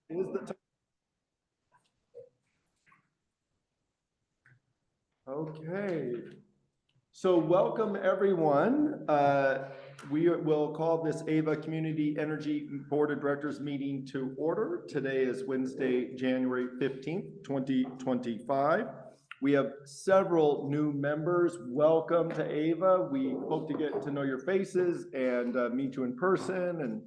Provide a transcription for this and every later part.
Is the Okay, so welcome everyone. We will call this AVA Community Energy Board of Directors meeting to order. Today is Wednesday, January 15th, 2025. We have several new members. Welcome to AVA. We hope to get to know your faces and meet you in person. And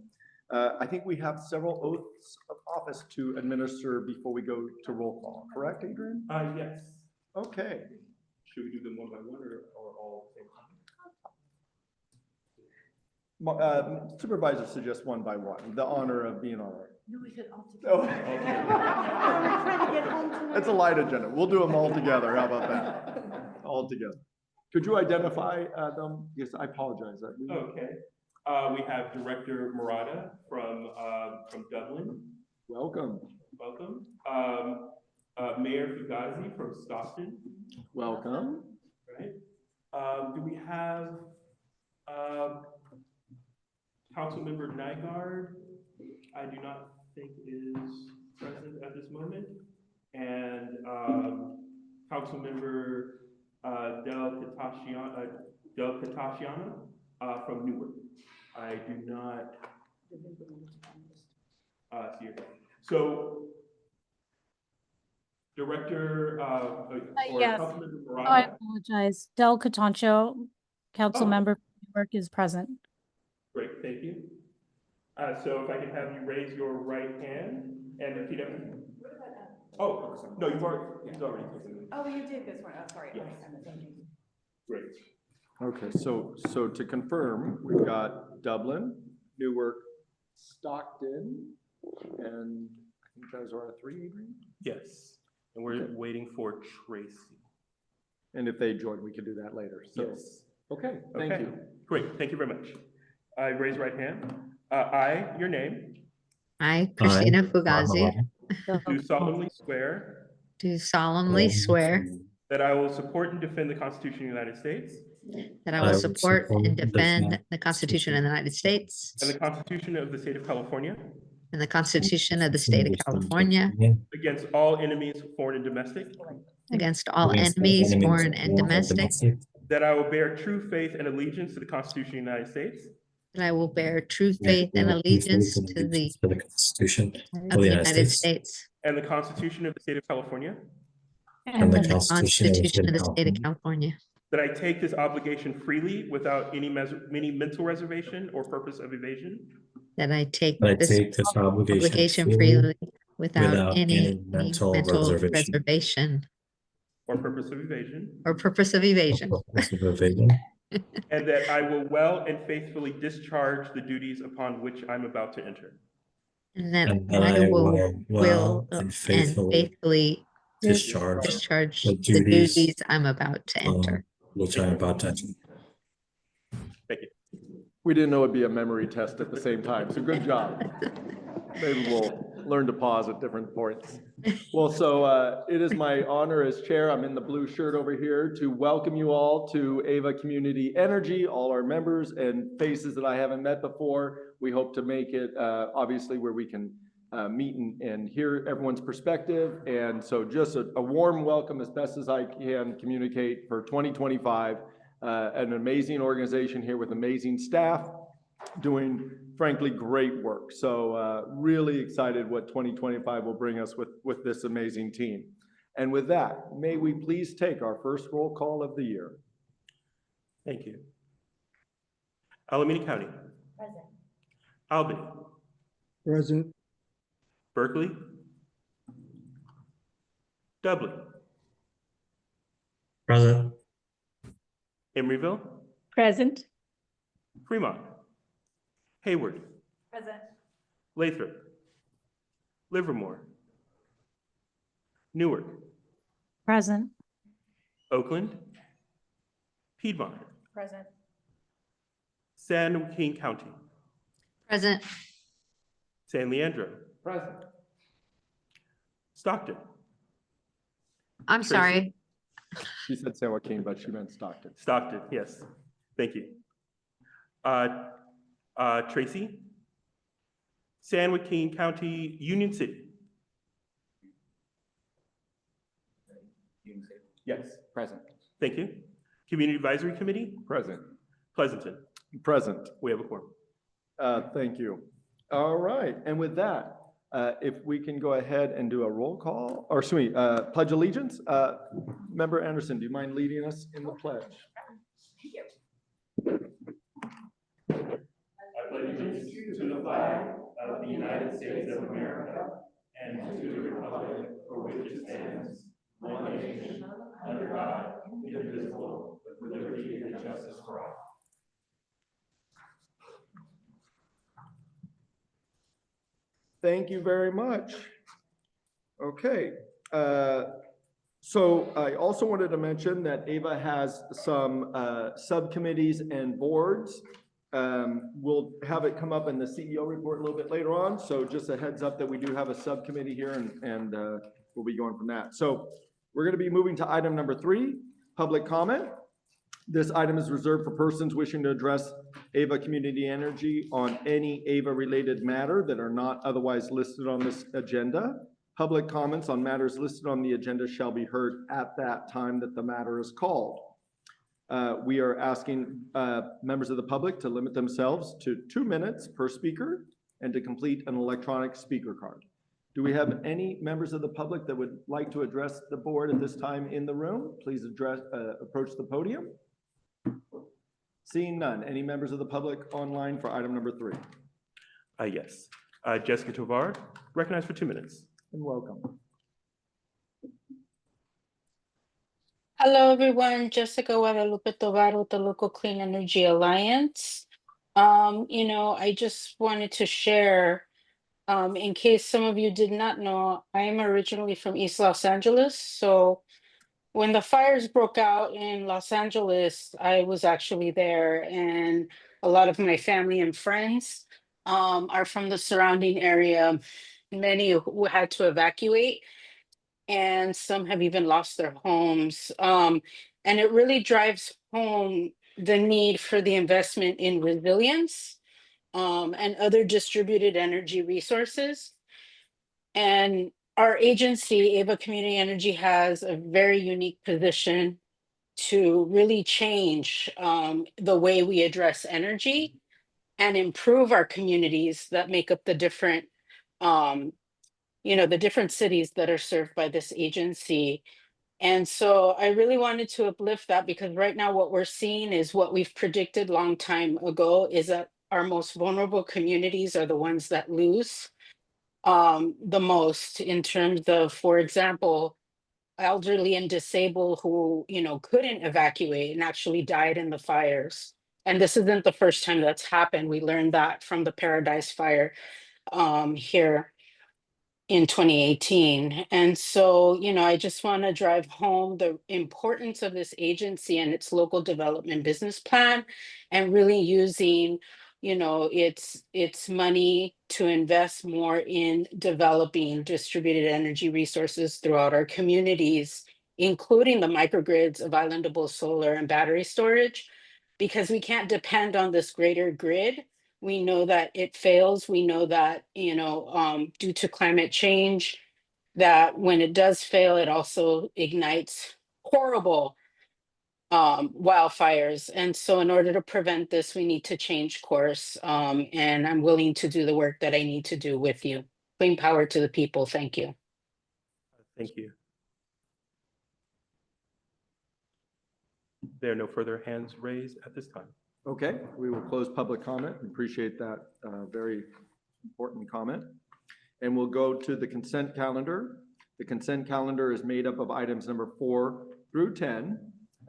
I think we have several oaths of office to administer before we go to roll call. Correct, Adrian? Yes. Okay. Should we do them one by one or all at the same time? Supervisor suggests one by one, the honor of being on it. No, we could all Oh. together. We're trying to get home tonight. It's a light agenda. We'll do them all together. How about that? All together. Could you identify them? Yes, I apologize. Okay. We have Director Murata from Dublin. Welcome. Welcome. Mayor Fugazi from Stockton. Welcome. Right. Do we have Councilmember Nygaard? I do not think is present at this moment. And Councilmember Del Catasiano from Newark. I do not see her. So, Director, or Yes. Councilmember Oh, I Murata. apologize. Del Catancio, council Oh. member from Newark, is present. Great, thank you. So if I can have you raise your right hand and repeat after me. Oh, no, he's already taken it. Oh, you did this one. Oh, sorry. Yes. Great. Okay, so to confirm, we've got Dublin, Newark, Stockton, and I think those are our three, Adrian? Yes, and we're waiting for Tracy. And if they join, we can do that later. So, Yes. okay, thank Okay. you. Great, thank you very much. I raise right hand. I, your name, I, Christina Fugazi, do solemnly swear do solemnly swear that I will support and defend the Constitution of the United States that I will support and defend the Constitution of the United States and the Constitution of the State of California and the Constitution of the State of California against all enemies, foreign and domestic, against all enemies, foreign and domestic, that I will bear true faith and allegiance to the Constitution of the United States that I will bear true faith and allegiance to the Constitution of the United States and the Constitution of the State of California, and the and the Constitution of the Constitution of the State State of of California, that I take this obligation freely without any mental reservation or purpose of evasion, that I take I this take this obligation freely freely without any mental reservation. reservation or purpose of evasion, or purpose of evasion, purpose of evasion, and that I will well and faithfully discharge the duties upon which I'm about to enter. and that and that I I will will well and faithfully discharge the the duties duties I'm about to enter. which I am about to enter. Thank you. We didn't know it'd be a memory test at the same time, so good job. Maybe we'll learn to pause at different points. Well, so it is my honor as chair, I'm in the blue shirt over here, to welcome you all to AVA Community Energy, all our members and faces that I haven't met before. We hope to make it obviously where we can meet and hear everyone's perspective. And so just a warm welcome as best as I can communicate for 2025. An amazing organization here with amazing staff doing frankly great work. So really excited what 2025 will bring us with this amazing team. And with that, may we please take our first roll call of the year. Thank you. Alameda County. Present. Albany. Present. Berkeley. Dublin. Present. Emeryville. Present. Fremont. Hayward. Present. Lathrop. Livermore. Newark. Present. Oakland. Piedmont. Present. San Joaquin County. Present. San Leandro. Present. Stockton. I'm Tracy? sorry. She said San Joaquin, but she meant Stockton. Stockton, yes. Thank you. Tracy. San Joaquin County, Union City. Yes. Present. Thank you. Community Advisory Committee, Present. Pleasanton. Present. We have a quorum. Thank you. All right, and with that, if we can go ahead and do a roll call, or excuse me, pledge allegiance. Member Anderson, do you mind leading us in the pledge? I pledge allegiance to the flag of the United States of America and to the republic for which it stands, one nation, under God, indivisible, with liberty and justice for all. Thank you very much. Okay, so I also wanted to mention that Ava has some subcommittees and boards. We'll have it come up in the CEO report a little bit later on. So just a heads up that we do have a subcommittee here and we'll be going from that. So we're going to be moving to item number 3, public comment. This item is reserved for persons wishing to address Ava Community Energy on any Ava-related matter that are not otherwise listed on this agenda. Public comments on matters listed on the agenda shall be heard at that time that the matter is called. We are asking members of the public to limit themselves to 2 minutes per speaker and to complete an electronic speaker card. Do we have any members of the public that would like to address the board at this time in the room? Please approach the podium. Seeing none, any members of the public online for item number 3? Yes. Jessica Tovar, recognized for 2 minutes. And welcome. Hello, everyone. Jessica Guadalupe Tovar with the Local Clean Energy Alliance. I just wanted to share, in case some of you did not know, I am originally from East Los Angeles. So when the fires broke out in Los Angeles, I was actually there, and a lot of my family and friends are from the surrounding area. Many who had to evacuate, and some have even lost their homes. And it really drives home the need for the investment in resilience and other distributed energy resources. And our agency, Ava Community Energy, has a very unique position to really change the way we address energy and improve our communities that make up the different the different cities that are served by this agency. And so I really wanted to uplift that, because right now what we're seeing is what we've predicted long time ago, is that our most vulnerable communities are the ones that lose the most, in terms of, for example, elderly and disabled who, couldn't evacuate and actually died in the fires. And this isn't the first time that's happened. We learned that from the Paradise Fire here in 2018. And so, I just want to drive home the importance of this agency and its local development business plan, and really using, its money to invest more in developing distributed energy resources throughout our communities, including the microgrids of islandable solar and battery storage, because we can't depend on this greater grid. We know that it fails. We know that, due to climate change, that when it does fail, it also ignites horrible wildfires. And so in order to prevent this, we need to change course. And I'm willing to do the work that I need to do with you. Clean power to the people. Thank you. Thank you. There are no further hands raised at this time. Okay, we will close public comment. Appreciate that very important comment. And we'll go to the consent calendar. The consent calendar is made up of items number 4 through 10.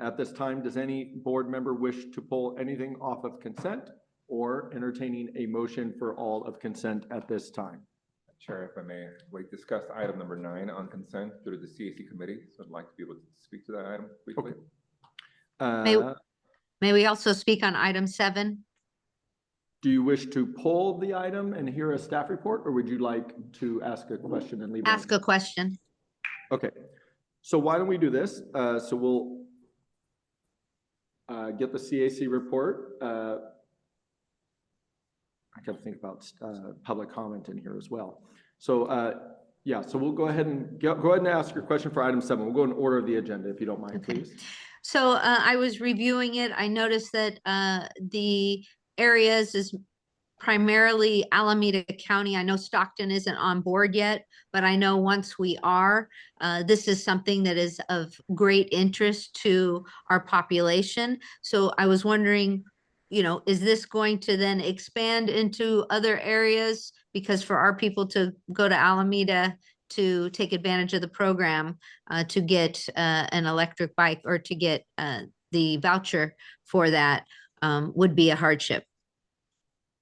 At this time, does any board member wish to pull anything off of consent, or entertaining a motion for all of consent at this time? Chair, if I may, we discussed item number 9 on consent through the CAC committee, so I'd like to be able to speak to that item briefly. Okay. May we also speak on item 7? Do you wish to pull the item and hear a staff report, or would you like to ask a question and leave? Ask a question. Okay, so why don't we do this? So we'll get the CAC report. I got to think about public comment in here as well. So Yeah, so we'll go ahead and ask your question for item 7. We'll go in order of the agenda, if you don't mind, Okay. please. So I was reviewing it. I noticed that the areas is primarily Alameda County. I know Stockton isn't on board yet, but I know once we are, this is something that is of great interest to our population. So I was wondering, you know, is this going to then expand into other areas? Because for our people to go to Alameda to take advantage of the program, to get an electric bike or to get the voucher for that would be a hardship.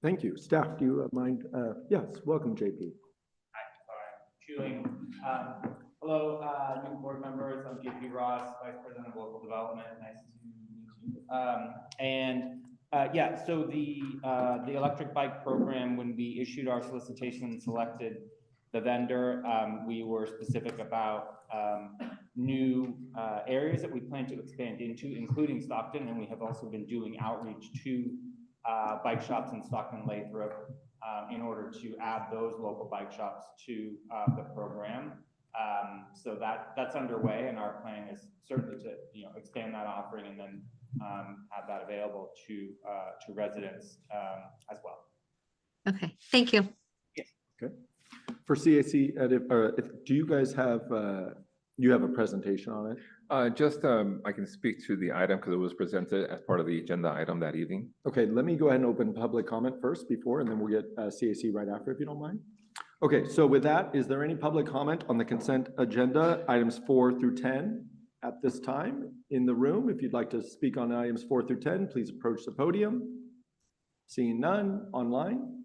Thank you. Staff, do you mind? Yes, welcome, JP. Chewing. Hello, new board members. I'm JP Ross, Vice President of Local Development. Nice to meet you. Yeah, so the electric bike program, when we issued our solicitation and selected the vendor, we were specific about new areas that we plan to expand into, including Stockton, and we have also been doing outreach to bike shops in Stockton, Lathrop, in order to add those local bike shops to the program. So that's underway, and our plan is certainly to expand that offering and then have that available to residents as well. Okay, thank you. Okay. For CAC, do you guys have you have a presentation on it? I can speak to the item because it was presented as part of the agenda item that evening. Okay, let me go ahead and open public comment first before, and then we'll get CAC right after, if you don't mind. Okay, so with that, is there any public comment on the consent agenda, items 4 through 10 at this time in the room? If you'd like to speak on items 4 through 10, please approach the podium. Seeing none, online?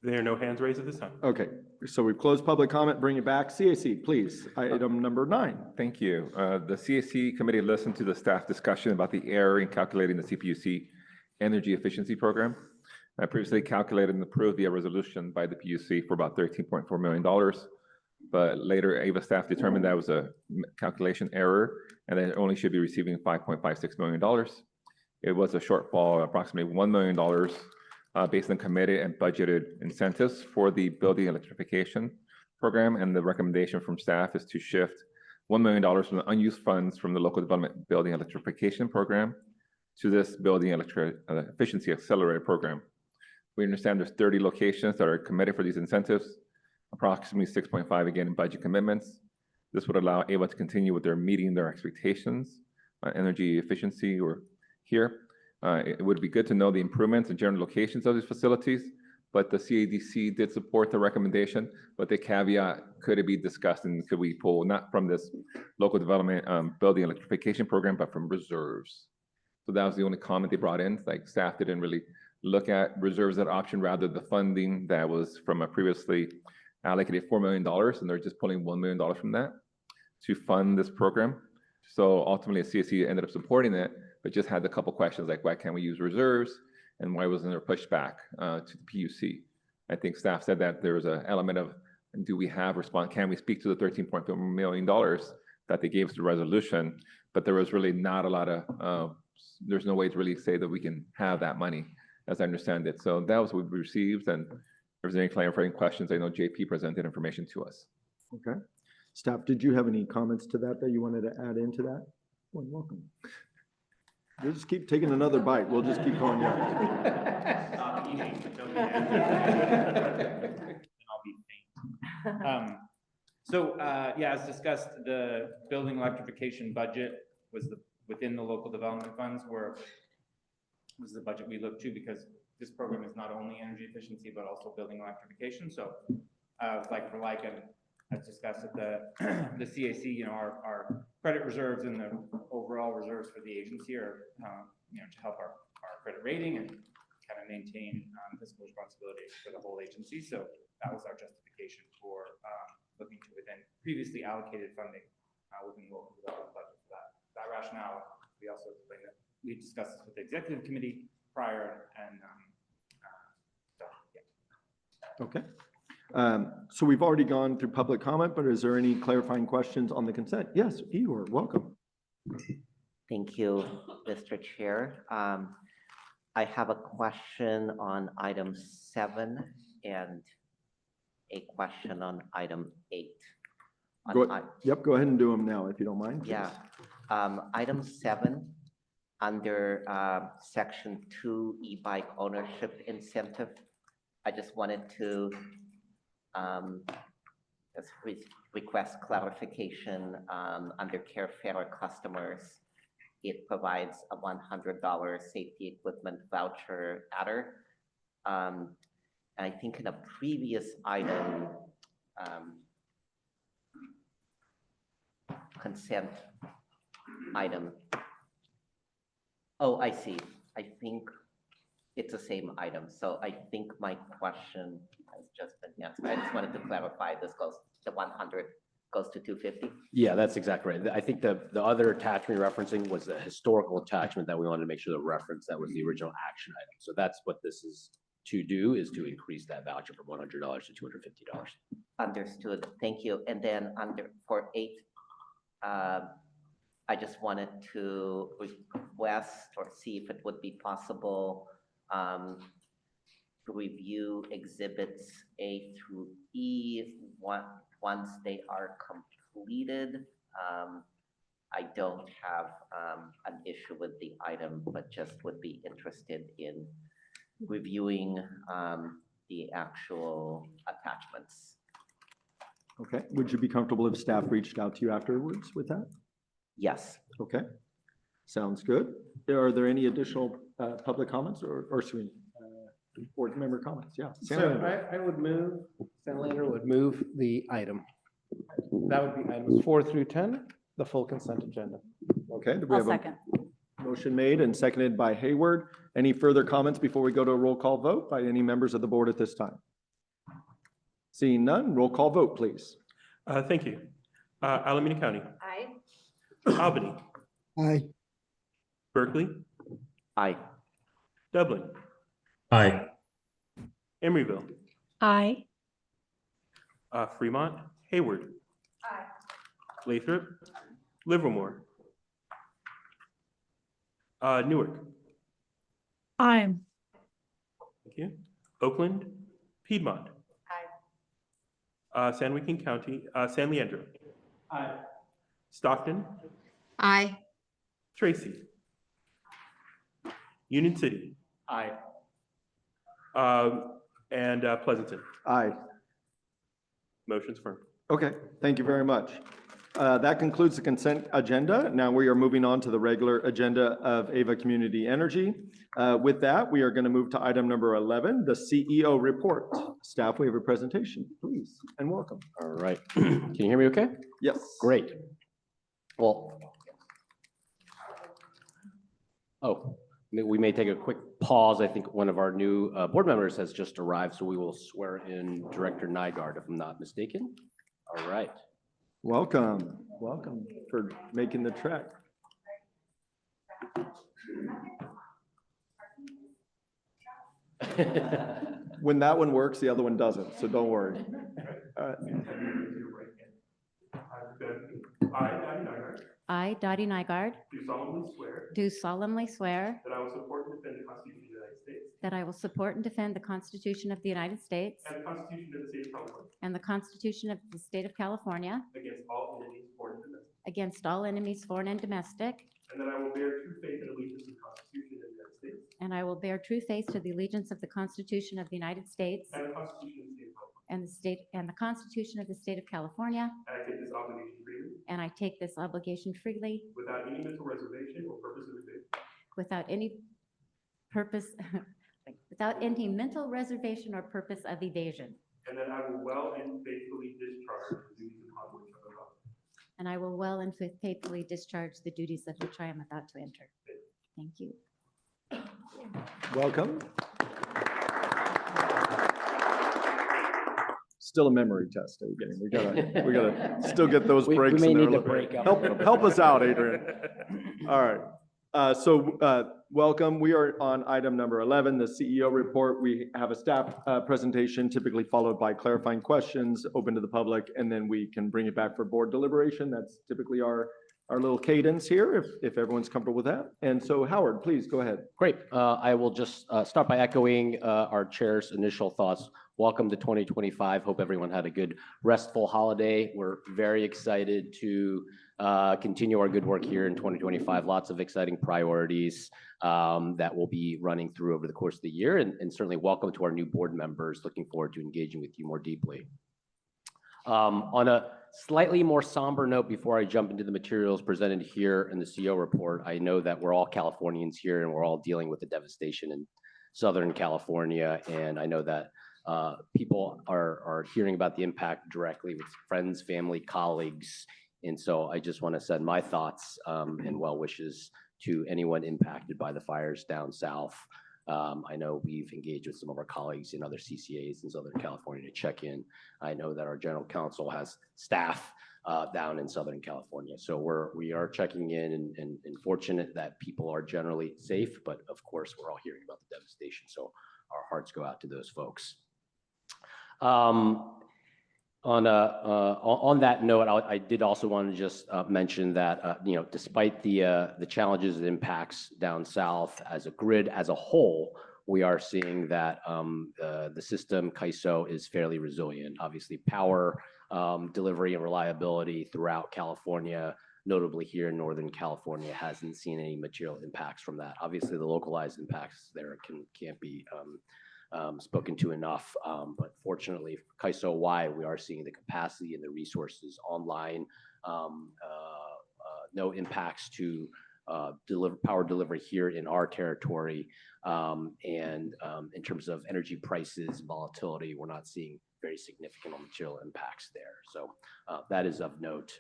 There are no hands raised at this time. Okay, so we've closed public comment, bring it back. CAC, please, item number 9. Thank you. The CAC committee listened to the staff discussion about the error in calculating the CPUC energy efficiency program. I previously calculated and approved via resolution by the PUC for about $13.4 million. But later, AVA staff determined that was a calculation error and that it only should be receiving $5.56 million. It was a shortfall of approximately $1 million based on committed and budgeted incentives for the building electrification program. And the recommendation from staff is to shift $1 million from the unused funds from the local development building electrification program to this building efficiency accelerator program. We understand there's 30 locations that are committed for these incentives, approximately 6.5 again in budget commitments. This would allow AVA to continue with their meeting their expectations on energy efficiency or here. It would be good to know the improvements and general locations of these facilities, but the CADC did support the recommendation, but the caveat, could it be discussed and could we pull not from this local development building electrification program, but from reserves? So that was the only comment they brought in. Like staff didn't really look at reserves as an option, rather the funding that was from a previously allocated $4 million, and they're just pulling $1 million from that to fund this program. So ultimately, CAC ended up supporting it, but just had a couple questions like, why can't we use reserves? And why wasn't there pushback to the PUC? I think staff said that there was an element of, do we have response? Can we speak to the $13.4 million that they gave us the resolution? But there was really not a lot of, there's no way to really say that we can have that money, as I understand it. So that was what we received. And if there's any clarifying questions, I know JP presented information to us. Okay. Staff, did you have any comments to that you wanted to add into that? Well, welcome. We'll just keep taking another bite. We'll just keep going. Stop eating. I'll be faint. Yeah, as discussed, the building electrification budget was within the local development funds was the budget we looked to, because this program is not only energy efficiency, but also building electrification. So like for like, as discussed at the CAC, our credit reserves and the overall reserves for the agency are, to help our credit rating and kind of maintain fiscal responsibility for the whole agency. So that was our justification for looking to within previously allocated funding within the local development budget for that rationale. We also explained that we discussed this with the executive committee prior, and yeah. Okay. So we've already gone through public comment, but is there any clarifying questions on the consent? Yes, Igor, welcome. Thank you, Mr. Chair. I have a question on items 7 and a question on item 8. On Go, i- yep, go ahead and do them now if you don't mind. please. Yeah, item 7, under section 2, e-bike ownership incentive. I just wanted to just request clarification under Care Fairer customers. It provides a $100 safety equipment voucher adder. And I think in a previous item, consent item. Oh, I see. I think it's the same item. So I think my question has just been answered. I just wanted to clarify, this goes, the 100 goes to 250? Yeah, that's exactly right. I think the other attachment you're referencing was the historical attachment that we wanted to make sure to reference. That was the original action item. So that's what this is to do, is to increase that voucher from $100 to $250. Understood. Thank you. And then for 8, I just wanted to request or see if it would be possible to review exhibits A through E once they are completed. I don't have an issue with the item, but just would be interested in reviewing the actual attachments. Okay, would you be comfortable if staff reached out to you afterwards with that? Yes. Okay, sounds good. Are there any additional public comments or board member comments? Yeah. So I would move, Sandlander would move the item. That would be items 4 through 10, the full consent agenda. Okay, do we I'll have a second. motion made and seconded by Hayward? Any further comments before we go to a roll call vote by any members of the board at this time? Seeing none, roll call vote, please. Thank you. Alameda County, Aye. Albany, Aye. Berkeley, Aye. Dublin, Aye. Emeryville, Aye. Fremont, Hayward, Aye. Lathrop, Livermore, Newark, Aye. thank you. Oakland, Piedmont, Aye. San Joaquin County, San Leandro. Aye. Stockton, Aye. Tracy. Union City. Aye. And Pleasanton. Aye. Motion's firm. Okay, thank you very much. That concludes the consent agenda. Now we are moving on to the regular agenda of Ava Community Energy. With that, we are going to move to item number 11, the CEO report. Staff, we have a presentation, please, and welcome. All right. Can you hear me okay? Yes. Great. Well, we may take a quick pause. I think one of our new board members has just arrived, so we will swear in Director Nygaard, if I'm not mistaken. All right. Welcome, welcome for making the trek. When that one works, the other one doesn't, so don't worry. I, Dottie Nygaard, I, Dottie Nygaard, do solemnly swear do solemnly swear that I will support and defend the Constitution of the United States that I will support and defend the Constitution of the United States and the Constitution of the State of California and the Constitution of the State of California against all enemies, foreign and domestic, and that I will bear true faith and allegiance to the Constitution of the United States and I will bear true faith to the allegiance of the Constitution of the United States and the Constitution of the State of California. and the Constitution of the State of California, And I take this obligation freely and I take this obligation freely without any mental reservation or purpose of evasion. without any purpose, without any mental reservation or purpose of evasion. And that I will well and faithfully discharge the duties upon which I'm about. And I will well and faithfully discharge the duties of which I am about to enter. Thank you. Welcome. Still a memory test, are you getting? We gotta still get those We breaks may in there. need a to little bit. break up. Help us out, Adrian. All right. Welcome. We are on item number 11, the CEO report. We have a staff presentation typically followed by clarifying questions open to the public, and then we can bring it back for board deliberation. That's typically our little cadence here, if everyone's comfortable with that. And so Howard, please go ahead. Great. I will just start by echoing our chair's initial thoughts. welcome to 2025. Hope everyone had a good restful holiday. We're very excited to continue our good work here in 2025. Lots of exciting priorities that we'll be running through over the course of the year, and certainly welcome to our new board members. Looking forward to engaging with you more deeply. On a slightly more somber note, before I jump into the materials presented here in the CO report, I know that we're all Californians here and we're all dealing with the devastation in Southern California, and I know that people are hearing about the impact directly with friends, family, colleagues. And so I just want to send my thoughts and well wishes to anyone impacted by the fires down south. I know we've engaged with some of our colleagues in other CCAs in Southern California to check in. I know that our general counsel has staff down in Southern California. So we are checking in and fortunate that people are generally safe, but of course we're all hearing about the devastation. So our hearts go out to those folks. On that note, I did also want to just mention that despite the challenges and impacts down south as a grid as a whole, we are seeing that the system CAISO is fairly resilient. Obviously, power delivery and reliability throughout California, notably here in Northern California, hasn't seen any material impacts from that. Obviously, the localized impacts there can't be spoken to enough, but fortunately, CAISO-wide, we are seeing the capacity and the resources online. No impacts to power delivery here in our territory, and in terms of energy prices, volatility, we're not seeing very significant or material impacts there. So that is of note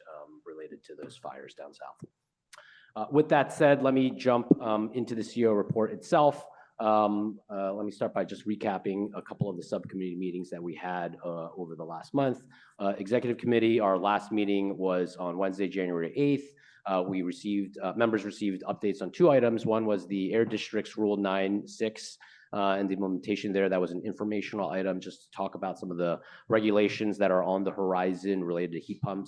related to those fires down south. With that said, let me jump into the CO report itself. Let me start by just recapping a couple of the subcommittee meetings that we had over the last month. Executive committee, our last meeting was on Wednesday, January 8th. Members received updates on 2 items. One was the Air Districts Rule 9.6 and the implementation there. That was an informational item just to talk about some of the regulations that are on the horizon related to heat pump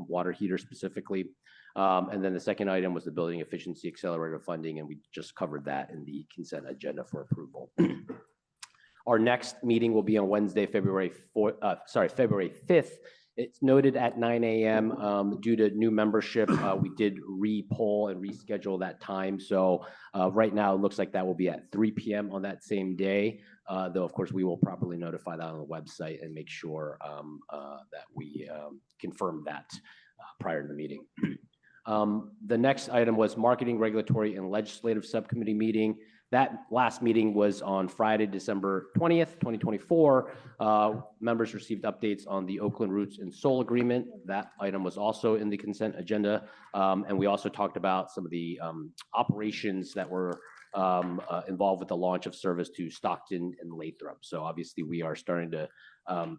water heaters specifically. And then the second item was the Building Efficiency Accelerator funding, and we just covered that in the consent agenda for approval. Our next meeting will be on Wednesday, February 5th. It's noted at 9 a.m. Due to new membership, we did re-poll and reschedule that time. So right now, it looks like that will be at 3 p.m. on that same day, though, of course, we will properly notify that on the website and make sure that we confirm that prior to the meeting. The next item was Marketing, Regulatory, and Legislative Subcommittee meeting. That last meeting was on Friday, December 20th, 2024. Members received updates on the Oakland Roots and Soul Agreement. That item was also in the consent agenda. And we also talked about some of the operations that were involved with the launch of service to Stockton and Lathrop. So obviously we are starting to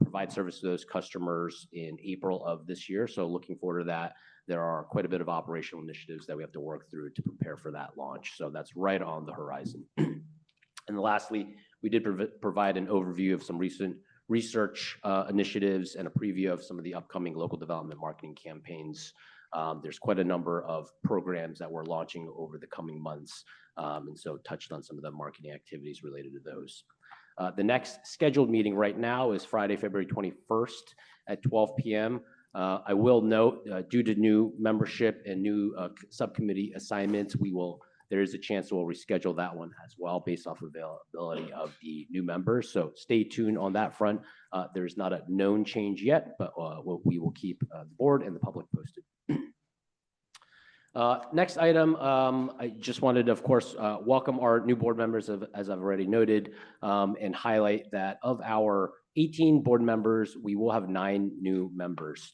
provide service to those customers in April of this year. So looking forward to that. There are quite a bit of operational initiatives that we have to work through to prepare for that launch. So that's right on the horizon. And lastly, we did provide an overview of some recent research initiatives and a preview of some of the upcoming local development marketing campaigns. There's quite a number of programs that we're launching over the coming months, and so touched on some of the marketing activities related to those. The next scheduled meeting right now is Friday, February 21st at 12 p.m. I will note, due to new membership and new subcommittee assignments, there is a chance we'll reschedule that one as well based off availability of the new members. So stay tuned on that front. There's not a known change yet, but we will keep the board and the public posted. Next item, I just wanted to, of course, welcome our new board members, as I've already noted, and highlight that of our 18 board members, we will have 9 new members.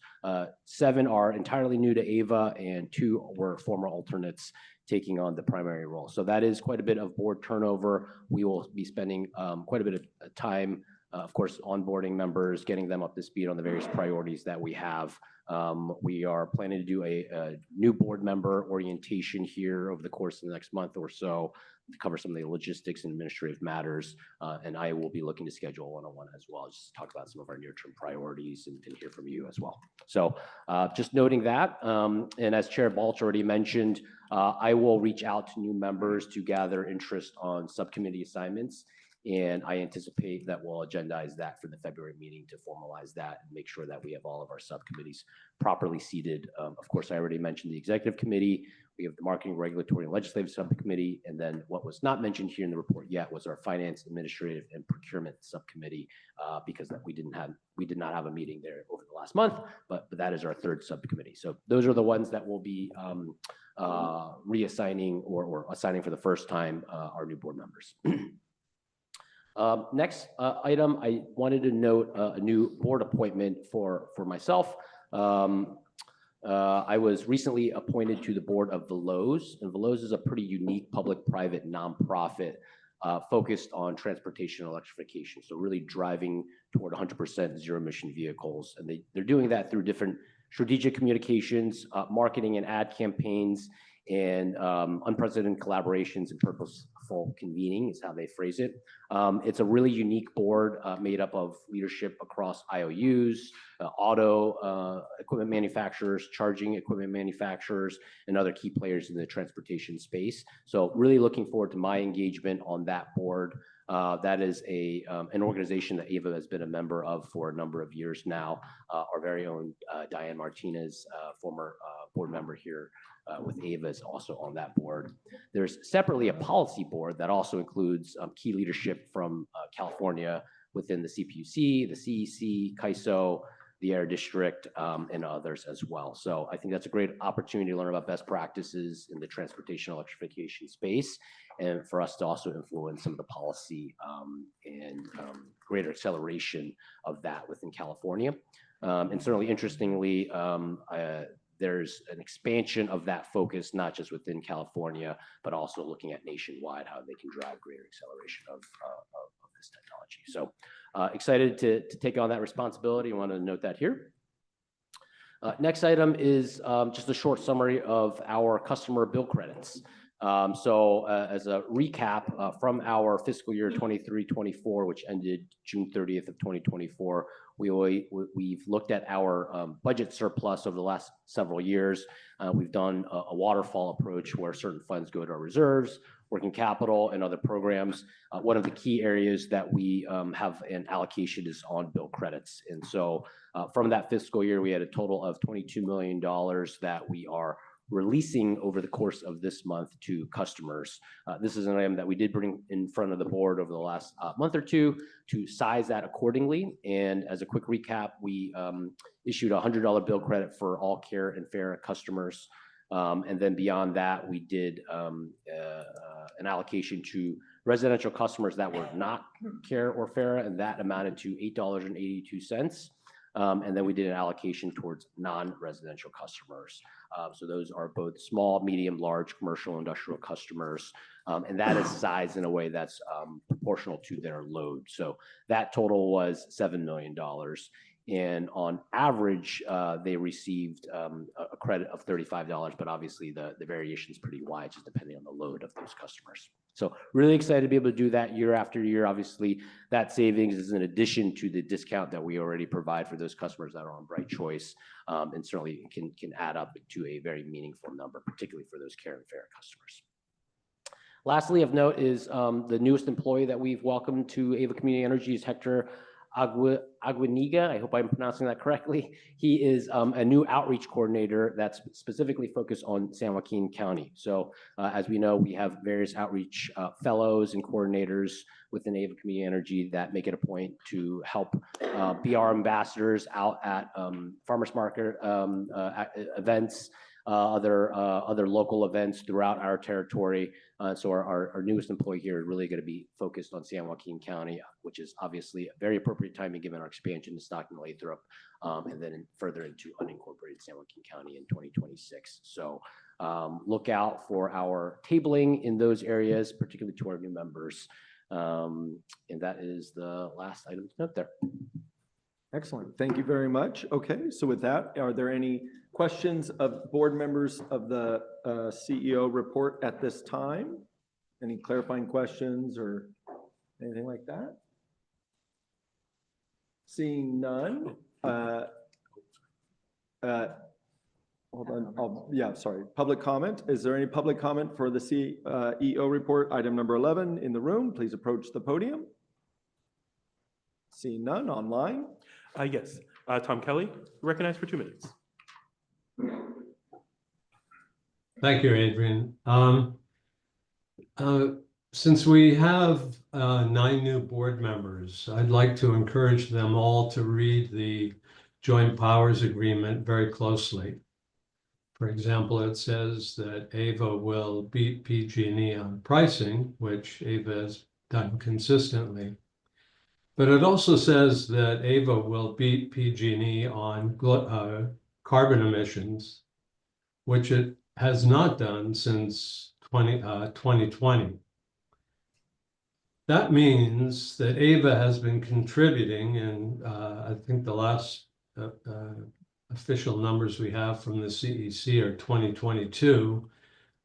7 are entirely new to AVA, and 2 were former alternates taking on the primary role. So that is quite a bit of board turnover. We will be spending quite a bit of time, of course, onboarding members, getting them up to speed on the various priorities that we have. We are planning to do a new board member orientation here over the course of the next month or so to cover some of the logistics and administrative matters. And I will be looking to schedule a one-on-one as well, just to talk about some of our near-term priorities and hear from you as well. So just noting that, and as Chair Balch already mentioned, I will reach out to new members to gather interest on subcommittee assignments. And I anticipate that we'll agendize that for the February meeting to formalize that and make sure that we have all of our subcommittees properly seated. Of course, I already mentioned the executive committee. We have the marketing, regulatory, and legislative subcommittee. And then what was not mentioned here in the report yet was our finance, administrative, and procurement subcommittee, because we did not have a meeting there over the last month, but that is our third subcommittee. So those are the ones that will be reassigning or assigning for the first time our new board members. Next item, I wanted to note a new board appointment for myself. I was recently appointed to the board of Veloz, and Veloz is a pretty unique public-private nonprofit focused on transportation electrification. So really driving toward 100% zero-emission vehicles. And they're doing that through different strategic communications, marketing and ad campaigns, and unprecedented collaborations and purposeful convening is how they phrase it. It's a really unique board made up of leadership across IOUs, auto equipment manufacturers, charging equipment manufacturers, and other key players in the transportation space. So really looking forward to my engagement on that board. That is an organization that Ava has been a member of for a number of years now. Our very own Diane Martinez, former board member here with Ava, is also on that board. There's separately a policy board that also includes key leadership from California within the CPUC, the CEC, CAISO, the Air District, and others as well. So I think that's a great opportunity to learn about best practices in the transportation electrification space, and for us to also influence some of the policy and greater acceleration of that within California. And certainly, interestingly, there's an expansion of that focus, not just within California, but also looking at nationwide, how they can drive greater acceleration of this technology. So excited to take on that responsibility. I want to note that here. Next item is just a short summary of our customer bill credits. So as a recap from our fiscal year 23-24, which ended June 30th of 2024, we've looked at our budget surplus over the last several years. We've done a waterfall approach where certain funds go to our reserves, working capital, and other programs. One of the key areas that we have an allocation is on bill credits. And so from that fiscal year, we had a total of $22 million that we are releasing over the course of this month to customers. This is an item that we did bring in front of the board over the last month or two to size that accordingly. And as a quick recap, we issued a $100 bill credit for all CARE and FARA customers. And then beyond that, we did an allocation to residential customers that were not CARE or FARA, and that amounted to $8.82. And then we did an allocation towards non-residential customers. So those are both small, medium, large commercial, industrial customers. And that is sized in a way that's proportional to their load. So that total was $7 million. And on average, they received a credit of $35, but obviously the variation is pretty wide, just depending on the load of those customers. So really excited to be able to do that year after year. Obviously, that savings is in addition to the discount that we already provide for those customers that are on Bright Choice, and certainly can add up to a very meaningful number, particularly for those CARE and FARA customers. Lastly of note is the newest employee that we've welcomed to Ava Community Energy is Hector Aguiniga. I hope I'm pronouncing that correctly. He is a new outreach coordinator that's specifically focused on San Joaquin County. So as we know, we have various outreach fellows and coordinators within Ava Community Energy that make it a point to help be our ambassadors out at farmers market events, other local events throughout our territory. So our newest employee here is really going to be focused on San Joaquin County, which is obviously a very appropriate timing given our expansion to Stockton, Lathrop, and then further into unincorporated San Joaquin County in 2026. So look out for our tabling in those areas, particularly to our new members. And that is the last item to note there. Excellent. Thank you very much. Okay, so with that, are there any questions of board members of the CEO report at this time? Any clarifying questions or anything like that? Seeing none. Hold on, yeah, sorry, public comment. Is there any public comment for the CEO report, item number 11 in the room? Please approach the podium. Seeing none online. Yes, Tom Kelly, recognized for 2 minutes. Thank you, Adrian. Since we have 9 new board members, I'd like to encourage them all to read the Joint Powers Agreement very closely. For example, it says that AVA will beat PG&E on pricing, which AVA has done consistently. But it also says that AVA will beat PG&E on carbon emissions, which it has not done since 2020. That means that AVA has been contributing, and I think the last official numbers we have from the CEC are 2022,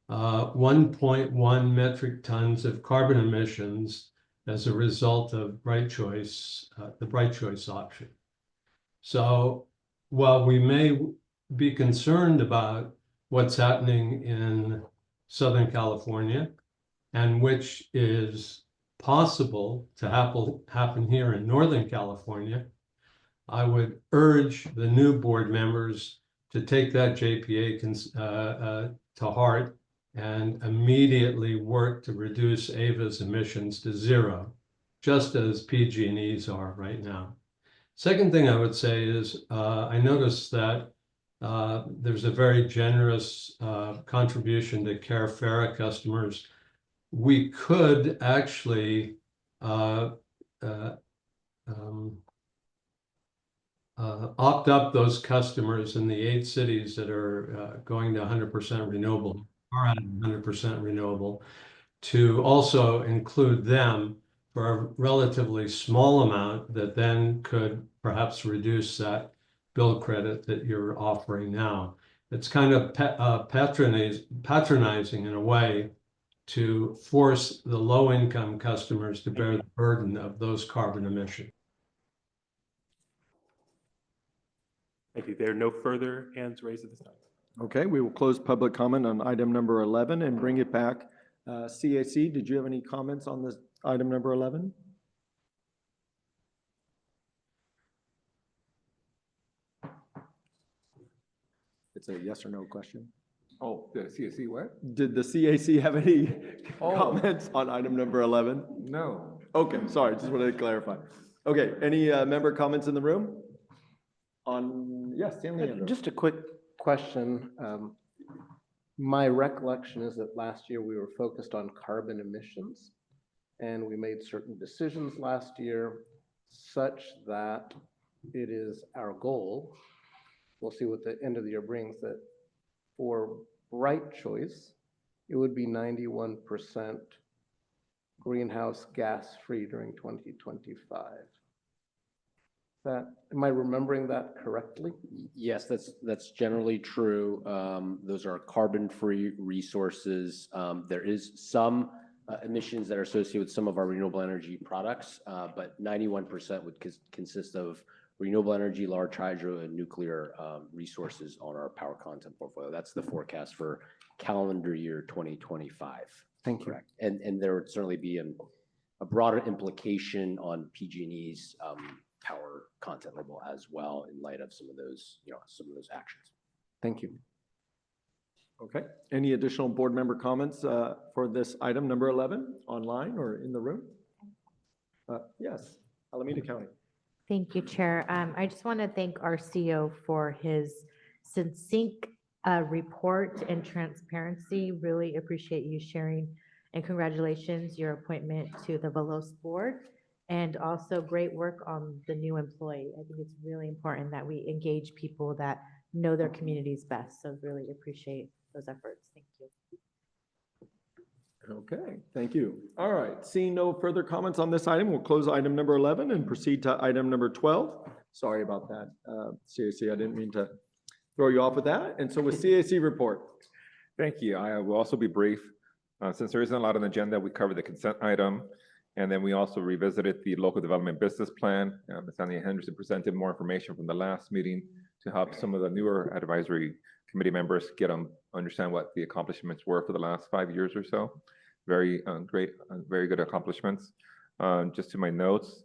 1.1 metric tons of carbon emissions as a result of Bright Choice, the Bright Choice option. So while we may be concerned about what's happening in Southern California, and which is possible to happen here in Northern California, I would urge the new board members to take that JPA to heart and immediately work to reduce AVA's emissions to 0, just as PG&E's are right now. Second thing I would say is I noticed that there's a very generous contribution to Carafera customers. We could actually opt up those customers in the 8 cities that are going to 100% renewable, are at 100% renewable, to also include them for a relatively small amount that then could perhaps reduce that bill credit that you're offering now. It's kind of patronizing in a way to force the low-income customers to bear the burden of those carbon emissions. Thank you. There are no further hands raised at this time. Okay, we will close public comment on item number 11 and bring it back. CAC, did you have any comments on this item number 11? It's a yes or no question. Oh, the CSC what? Did the CAC have any comments on item number 11? No. Okay, sorry, just wanted to clarify. Okay, any member comments in the room? On, yes, Stanley Andrew. Just a quick question. My recollection is that last year we were focused on carbon emissions, and we made certain decisions last year such that it is our goal, we'll see what the end of the year brings, that for Bright Choice, it would be 91% greenhouse gas free during 2025. Am I remembering that correctly? Yes, that's generally true. Those are carbon-free resources. There is some emissions that are associated with some of our renewable energy products, but 91% would consist of renewable energy, large hydro, and nuclear resources on our power content portfolio. That's the forecast for calendar year 2025. Thank you. Correct. And there would certainly be a broader implication on PG&E's power content level as well in light of some of those, some of those actions. Thank you. Okay, any additional board member comments for this item number 11 online or in the room? Yes, Alameda County. Thank you, Chair. I just want to thank our CEO for his succinct report and transparency. Really appreciate you sharing, and congratulations, your appointment to the Velos board, and also great work on the new employee. I think it's really important that we engage people that know their communities best. So really appreciate those efforts. Thank you. Okay, thank you. All right, seeing no further comments on this item, we'll close item number 11 and proceed to item number 12. Sorry about that, CAC, I didn't mean to throw you off with that. And so with CAC report. Thank you. I will also be brief. Since there isn't a lot on the agenda, we covered the consent item, and then we also revisited the local development business plan. Ms. Anya Henderson presented more information from the last meeting to help some of the newer advisory committee members get them, understand what the accomplishments were for the last 5 years or so. Very great, very good accomplishments. Just to my notes,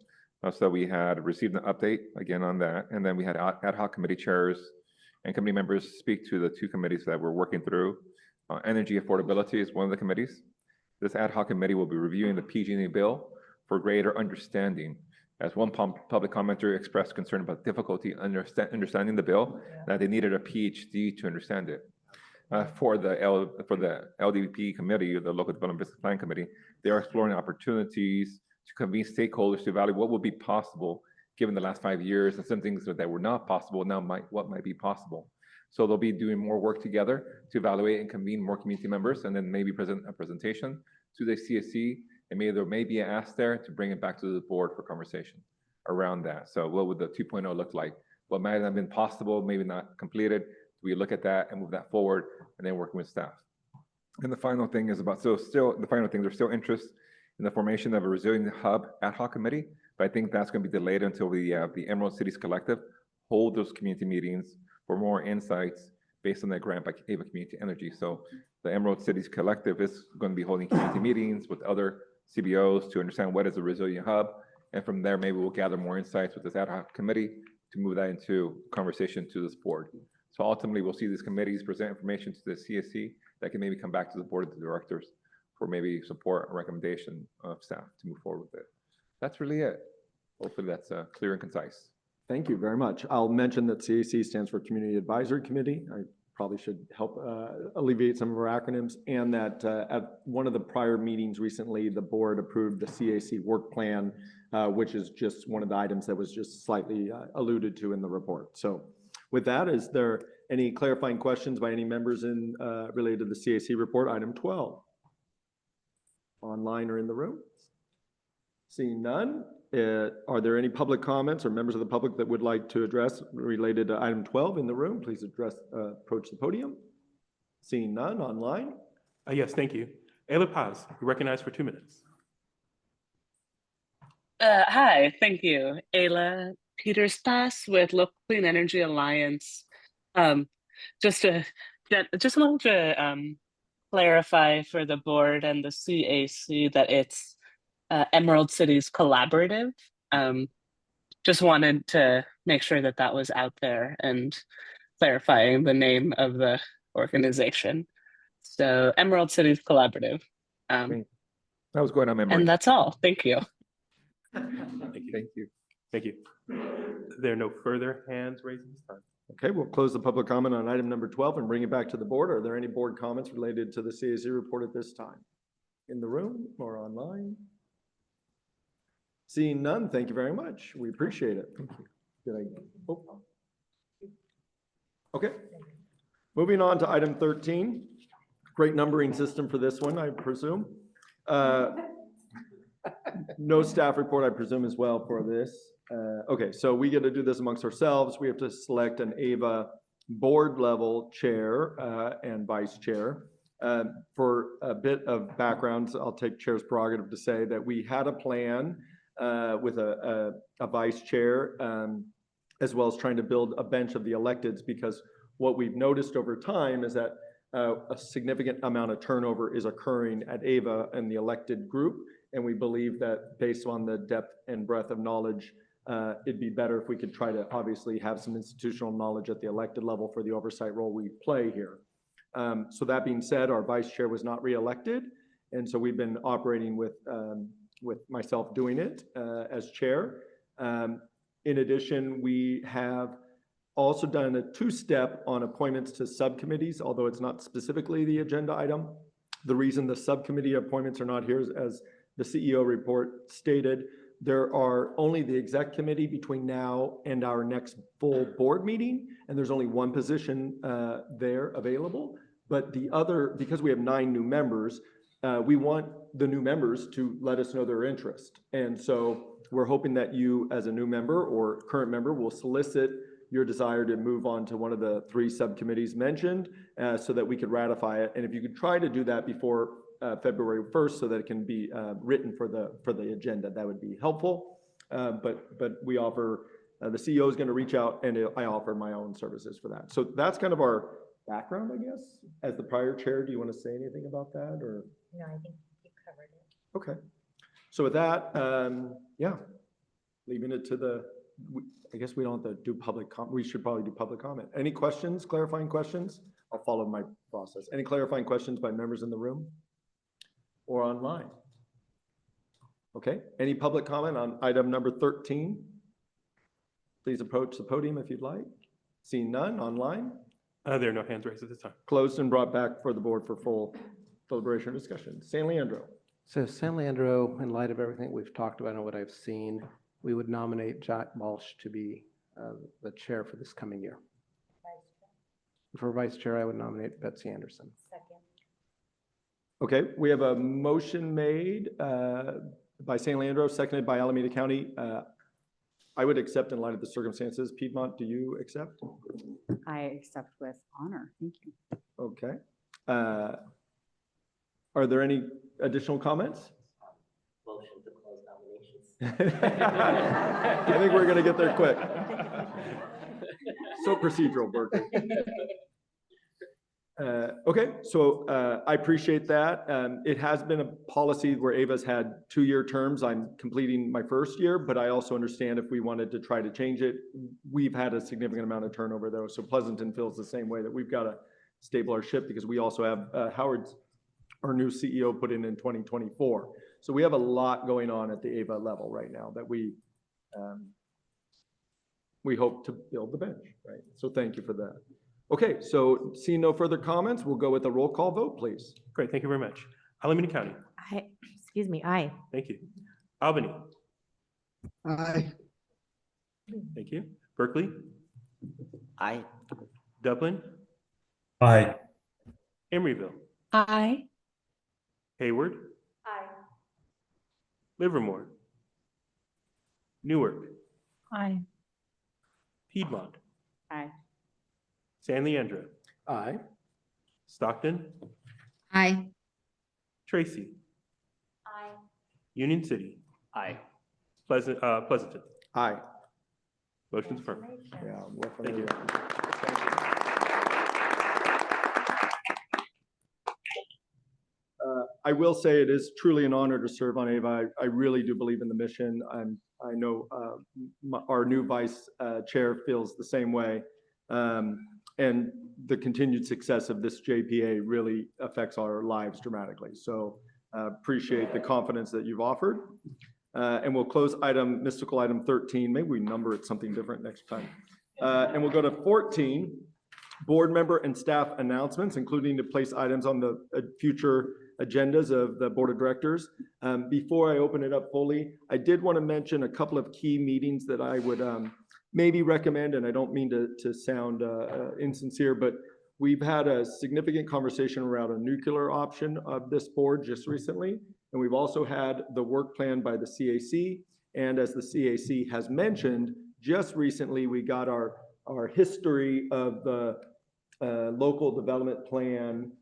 so we had received an update again on that, and then we had ad hoc committee chairs and committee members speak to the 2 committees that we're working through. Energy affordability is one of the committees. This ad hoc committee will be reviewing the PG&E bill for greater understanding. As one public commenter expressed concern about difficulty understanding the bill, that they needed a PhD to understand it. For the LDP committee, or the Local Development Business Plan Committee, they are exploring opportunities to convene stakeholders to evaluate what will be possible given the last 5 years, and some things that were not possible now what might be possible. So they'll be doing more work together to evaluate and convene more community members, and then maybe present a presentation to the CSC, and maybe there may be an ask there to bring it back to the board for conversation around that. So what would the 2.0 look like? What might have been possible, maybe not completed? We look at that and move that forward, and then working with staff. And the final thing is about, there's still interest in the formation of a Resilient Hub ad hoc committee, but I think that's going to be delayed until we have the Emerald Cities Collective hold those community meetings for more insights based on that grant by Ava Community Energy. So the Emerald Cities Collective is going to be holding community meetings with other CBOs to understand what is a Resilient Hub, and from there maybe we'll gather more insights with this ad hoc committee to move that into conversation to this board. So ultimately, we'll see these committees present information to the CSC that can maybe come back to the board of the directors for maybe support or recommendation of staff to move forward with it. That's really it. Hopefully that's clear and concise. Thank you very much. I'll mention that CAC stands for Community Advisory Committee. I probably should help alleviate some of our acronyms, and that at one of the prior meetings recently, the board approved the CAC work plan, which is just one of the items that was just slightly alluded to in the report. So with that, is there any clarifying questions by any members in related to the CAC report, item 12? Online or in the room? Seeing none, are there any public comments or members of the public that would like to address related to item 12 in the room? Please approach the podium. Seeing none, online? Yes, thank you. Ayla Paz, you're recognized for 2 minutes. Hi, thank you. Ayla Peters Paz with Local Clean Energy Alliance. Just wanted to clarify for the board and the CAC that it's Emerald Cities Collaborative. Just wanted to make sure that that was out there and clarifying the name of the organization. So Emerald Cities Collaborative. That was going on memory. And that's all. Thank you. Thank you. Thank you. There are no further hands raised this time. Okay, we'll close the public comment on item number 12 and bring it back to the board. Are there any board comments related to the CAC report at this time? In the room or online? Seeing none, thank you very much. We appreciate it. Thank you. Okay. Moving on to item 13. Great numbering system for this one, I presume. No staff report, I presume, as well for this. Okay, so we get to do this amongst ourselves. We have to select an AVA board level chair and vice chair. For a bit of background, I'll take chair's prerogative to say that we had a plan with a vice chair, as well as trying to build a bench of the electeds, because what we've noticed over time is that a significant amount of turnover is occurring at AVA and the elected group. And we believe that based on the depth and breadth of knowledge, it'd be better if we could try to obviously have some institutional knowledge at the elected level for the oversight role we play here. So that being said, our vice chair was not reelected. And so we've been operating with myself doing it as chair. In addition, we have also done a 2-step on appointments to subcommittees, although it's not specifically the agenda item. The reason the subcommittee appointments are not here is, as the CEO report stated, there are only the exec committee between now and our next full board meeting, and there's only one position there available. But the other, because we have 9 new members, we want the new members to let us know their interest. And so we're hoping that you, as a new member or current member, will solicit your desire to move on to one of the 3 subcommittees mentioned, so that we could ratify it. And if you could try to do that before February 1st, so that it can be written for the agenda, that would be helpful. But we offer The CEO is going to reach out and I offer my own services for that. So that's kind of our background, I guess. As the prior chair, do you want to say anything about that or? No, I think you covered it. Okay. So with that, yeah, leaving it to I guess we don't have to do we should probably do public comment. Any questions, clarifying questions? I'll follow my process. Any clarifying questions by members in the room or online? Okay, any public comment on item number 13? Please approach the podium if you'd like. Seeing none online? There are no hands raised at this time. Closed and brought back for the board for full deliberation and discussion. San Leandro. So San Leandro, in light of everything we've talked about and what I've seen, we would nominate Jack Walsh to be the chair for this coming year. For vice chair, I would nominate Betsy Anderson. Second. Okay, we have a motion made by San Leandro, seconded by Alameda County. I would accept in light of the circumstances. Piedmont, do you accept? I accept with honor. Thank you. Okay. Are there any additional comments? Motion to close nominations. I think we're going to get there quick. So procedural, Berkeley. Okay, so I appreciate that. It has been a policy where Ava's had 2-year terms. I'm completing my first year, but I also understand if we wanted to try to change it, we've had a significant amount of turnover though. So Pleasanton feels the same way that we've got to stable our ship because we also have Howard's, our new CEO, put in 2024. So we have a lot going on at the Ava level right now that we hope to build the bench, right? So thank you for that. Okay, so seeing no further comments, we'll go with a roll call vote, please. Great, thank you very much. Alameda County. Excuse me, aye. Thank you. Albany. Aye. Thank you. Berkeley. Aye. Dublin. Aye. Emeryville. Aye. Hayward. Aye. Livermore. Newark. Aye. Piedmont. Aye. San Leandro. Aye. Stockton. Aye. Tracy. Aye. Union City. Aye. Pleasanton. Aye. Motion's affirmed. Yeah, Thank you. I will say it is truly an honor to serve on Ava. I really do believe in the mission. I know our new vice chair feels the same way. And the continued success of this JPA really affects our lives dramatically. So appreciate the confidence that you've offered. And we'll close mystical item 13. Maybe we number it something different next time. And we'll go to 14, board member and staff announcements, including to place items on the future agendas of the board of directors. Before I open it up fully, I did want to mention a couple of key meetings that I would maybe recommend, and I don't mean to sound insincere, but we've had a significant conversation around a nuclear option of this board just recently. And we've also had the work plan by the CAC. And as the CAC has mentioned, just recently we got our history of the local development plan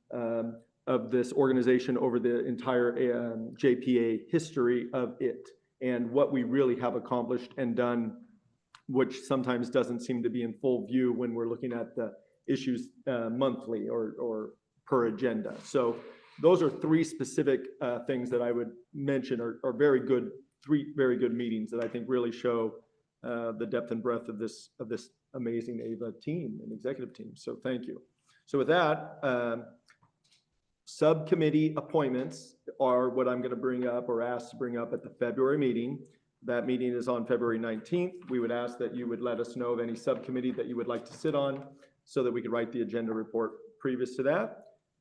of this organization over the entire JPA history of it and what we really have accomplished and done, which sometimes doesn't seem to be in full view when we're looking at the issues monthly or per agenda. So those are 3 specific things that I would mention are 3 very good meetings that I think really show the depth and breadth of this amazing Ava team and executive team. So thank you. So with that, subcommittee appointments are what I'm going to bring up or ask to bring up at the February meeting. That meeting is on February 19th. We would ask that you would let us know of any subcommittee that you would like to sit on so that we could write the agenda report previous to that.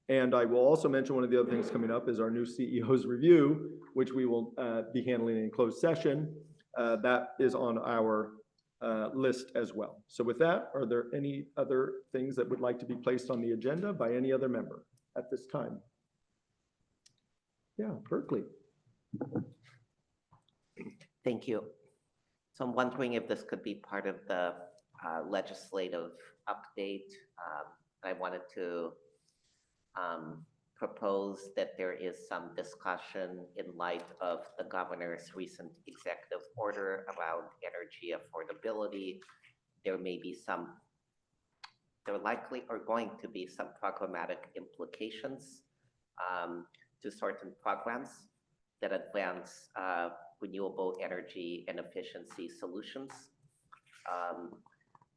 And I will also mention one of the other things coming up is our new CEO's review, which we will be handling in closed session. That is on our list as well. So with that, are there any other things that would like to be placed on the agenda by any other member at this time? Yeah, Berkeley. Thank you. So I'm wondering if this could be part of the legislative update. I wanted to propose that there is some discussion in light of the governor's recent executive order around energy affordability. There likely are going to be some programmatic implications to certain programs that advance renewable energy and efficiency solutions.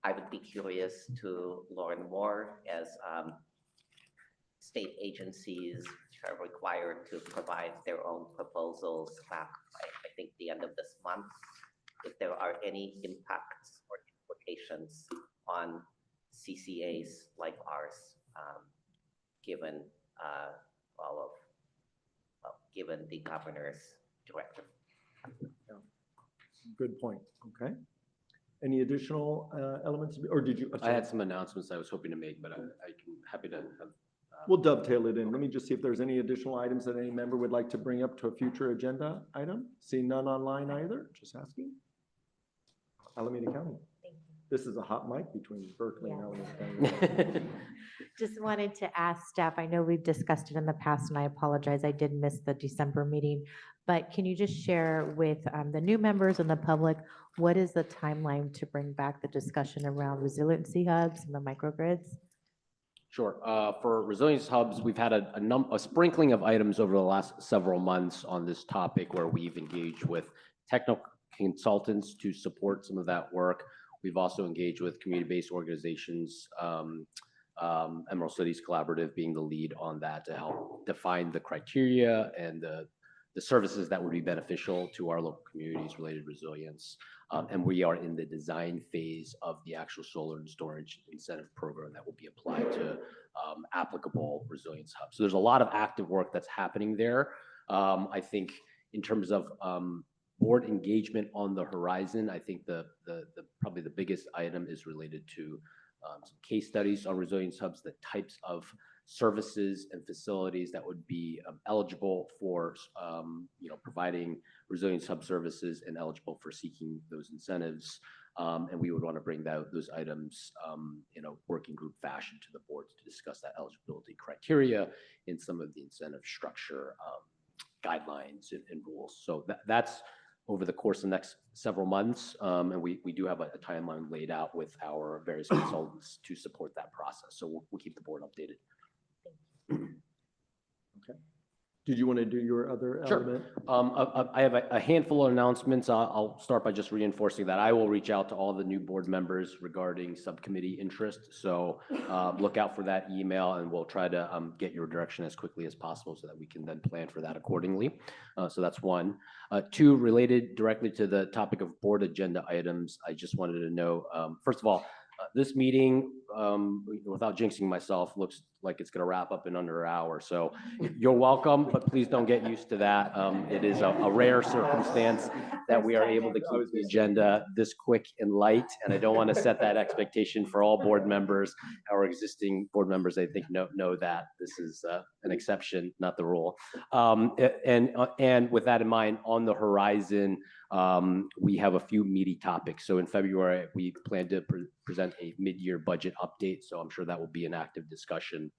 I would be curious to learn more as state agencies are required to provide their own proposals back by, I think, the end of this month. If there are any impacts or implications on CCAs like ours, given given the governor's directive. Good point. Okay. Any additional elements, or did you? I had some announcements I was hoping to make, but happy to have. We'll dovetail it in. Let me just see if there's any additional items that any member would like to bring up to a future agenda item. See none online either, just asking. Alameda County. This is a hot mic between Berkeley and Alameda County. Just wanted to ask staff, I know we've discussed it in the past, and I apologize, I did miss the December meeting, but can you just share with the new members and the public, what is the timeline to bring back the discussion around resiliency hubs and the microgrids? Sure. For resilience hubs, we've had a sprinkling of items over the last several months on this topic where we've engaged with technical consultants to support some of that work. We've also engaged with community-based organizations, Emerald Cities Collaborative being the lead on that to help define the criteria and the services that would be beneficial to our local communities related to resilience. And we are in the design phase of the actual solar and storage incentive program that will be applied to applicable resilience hubs. So there's a lot of active work that's happening there. I think in terms of board engagement on the horizon, I think probably the biggest item is related to some case studies on resilience hubs, the types of services and facilities that would be eligible for providing resilience hub services and eligible for seeking those incentives. And we would want to bring those items in a working group fashion to the board to discuss that eligibility criteria in some of the incentive structure guidelines and rules. So that's over the course of the next several months. And we do have a timeline laid out with our various consultants to support that process. So we'll keep the board updated. Okay. Did you want to do your other element? Sure. I have a handful of announcements. I'll start by just reinforcing that I will reach out to all the new board members regarding subcommittee interest. So look out for that email and we'll try to get your direction as quickly as possible so that we can then plan for that accordingly. So that's one. Two, related directly to the topic of board agenda items, I just wanted to know, first of all, this meeting, without jinxing myself, looks like it's going to wrap up in under an hour. So you're welcome, but please don't get used to that. It is a rare circumstance that we are able to keep the agenda this quick and light. And I don't want to set that expectation for all board members. Our existing board members, I think, know that this is an exception, not the rule. And with that in mind, on the horizon, we have a few meaty topics. So in February, we plan to present a mid-year budget update. So I'm sure that will be an active discussion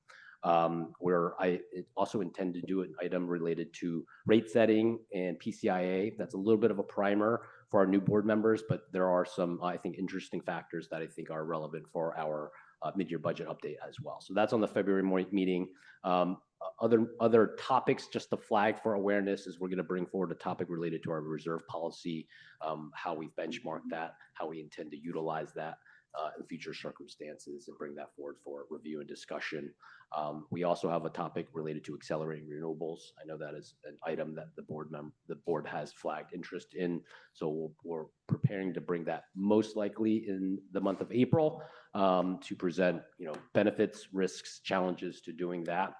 where I also intend to do an item related to rate setting and PCIA. That's a little bit of a primer for our new board members, but there are some, I think, interesting factors that I think are relevant for our mid-year budget update as well. So that's on the February meeting. Other topics just to flag for awareness is we're going to bring forward a topic related to our reserve policy, how we benchmark that, how we intend to utilize that in future circumstances and bring that forward for review and discussion. We also have a topic related to accelerating renewables. I know that is an item that the board has flagged interest in. So we're preparing to bring that most likely in the month of April to present, benefits, risks, challenges to doing that.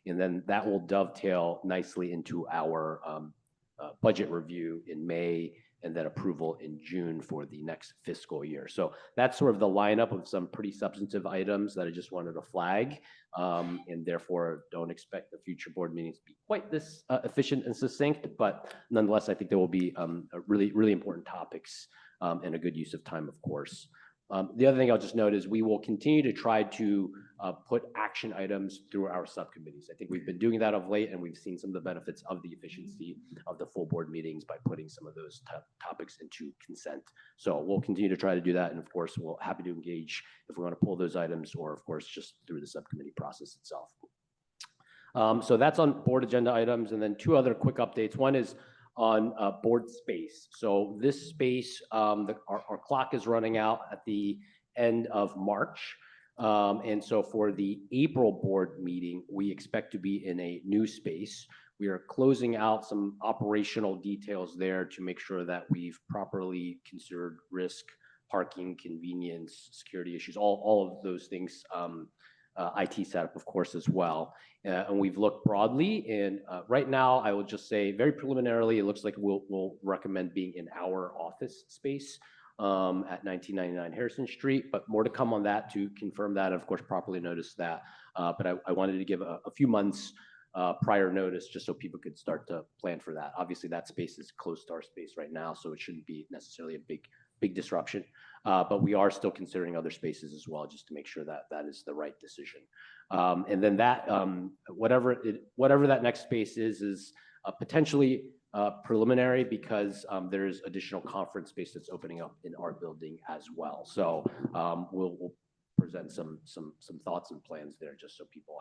And then that will dovetail nicely into our budget review in May and then approval in June for the next fiscal year. So that's sort of the lineup of some pretty substantive items that I just wanted to flag. And therefore, don't expect the future board meetings to be quite this efficient and succinct, but nonetheless, I think there will be really, really important topics and a good use of time, of course. The other thing I'll just note is we will continue to try to put action items through our subcommittees. I think we've been doing that of late, and we've seen some of the benefits of the efficiency of the full board meetings by putting some of those topics into consent. So we'll continue to try to do that, and of course, we're happy to engage if we want to pull those items, or of course, just through the subcommittee process itself. So that's on board agenda items, and then two other quick updates. One is on board space. So this space, our clock is running out at the end of March. And so for the April board meeting, we expect to be in a new space. We are closing out some operational details there to make sure that we've properly considered risk, parking, convenience, security issues, all of those things, IT setup, of course, as well. And we've looked broadly, and right now, I will just say very preliminarily, it looks like we'll recommend being in our office space at 1999 Harrison Street, but more to come on that to confirm that, and of course, properly notice that. But I wanted to give a few months prior notice just so people could start to plan for that. Obviously, that space is close to our space right now, so it shouldn't be necessarily a big disruption. But we are still considering other spaces as well, just to make sure that that is the right decision. And then that, whatever that next space is potentially preliminary because there's additional conference space that's opening up in our building as well. So we'll present some thoughts and plans there, just so people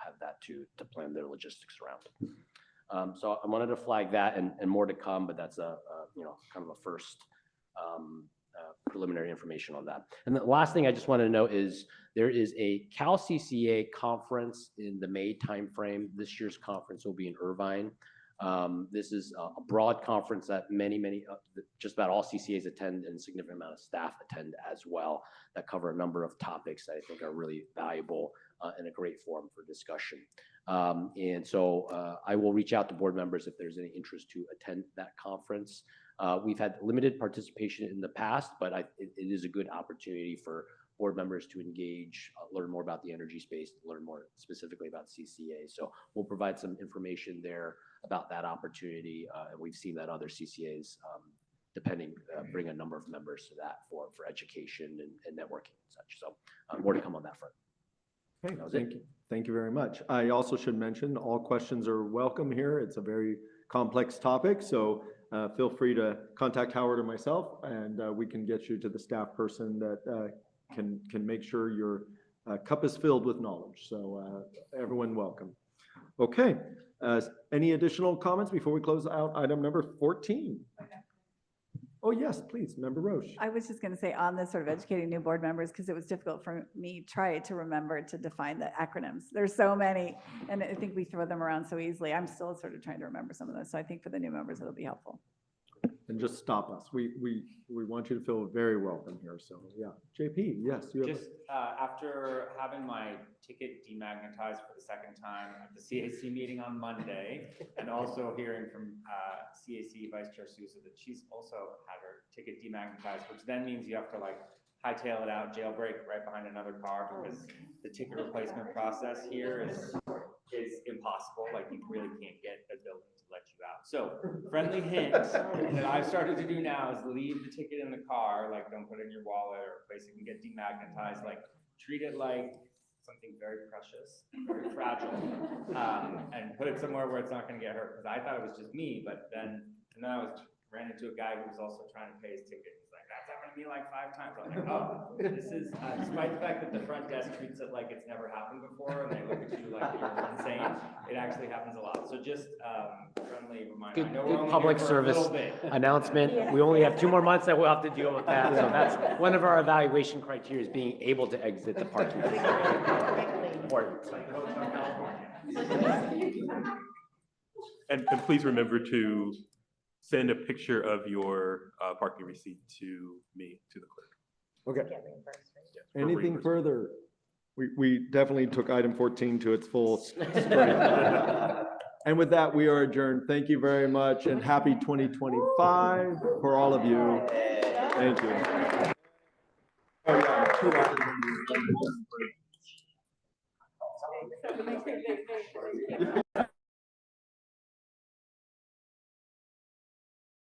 have that to plan their logistics around. So I wanted to flag that, and more to come, but that's a kind of a first preliminary information on that. And the last thing I just want to note is there is a Cal CCA conference in the May timeframe. This year's conference will be in Irvine. This is a broad conference that just about all CCAs attend, and a significant amount of staff attend as well, that cover a number of topics that I think are really valuable and a great forum for discussion. And so I will reach out to board members if there's any interest to attend that conference. We've had limited participation in the past, but it is a good opportunity for board members to engage, learn more about the energy space, learn more specifically about CCA. So we'll provide some information there about that opportunity. And we've seen that other CCAs, bring a number of members to that for education and networking and such. So more to come on that front. Okay, thank you. Thank you very much. I also should mention all questions are welcome here. It's a very complex topic, so feel free to contact Howard or myself, and we can get you to the staff person that can make sure your cup is filled with knowledge. So everyone welcome. Okay, any additional comments before we close out item number 14? Oh, yes, please, Member Roche. I was just going to say on this sort of educating new board members, because it was difficult for me try to remember to define the acronyms. There's so many, and I think we throw them around so easily. I'm still sort of trying to remember some of those. So I think for the new members, it'll be helpful. And just stop us. We want you to feel very welcome here. So yeah, JP, yes, you have. Just after having my ticket demagnetized for the second time at the CAC meeting on Monday, and also hearing from CAC Vice Chair Sousa that she's also had her ticket demagnetized, which then means you have to like hightail it out, jailbreak right behind another car, because the ticket replacement process here is impossible. Like you really can't get a building to let you out. So friendly hint that I've started to do now is leave the ticket in the car, like don't put it in your wallet or a place you can get demagnetized, like treat it like something very precious, very fragile, and put it somewhere where it's not going to get hurt. Because I thought it was just me, but then I ran into a guy who was also trying to pay his ticket. He's like, that's happened to me like 5 times. I'm like, oh, this is, despite the fact that the front desk treats it like it's never happened before, and they look at you like you're insane, it actually happens a lot. So just friendly reminder. Good public service announcement. Yeah. We only have 2 more months that we'll have to deal with that. So that's one of our evaluation criteria, is being able to exit the parking lot. Important. And please remember to send a picture of your parking receipt to me, to the clerk. Okay. Anything further? We definitely took item 14 to its full strength. And with that, we are adjourned. Thank you very much, and happy 2025 for all of you. Thank you.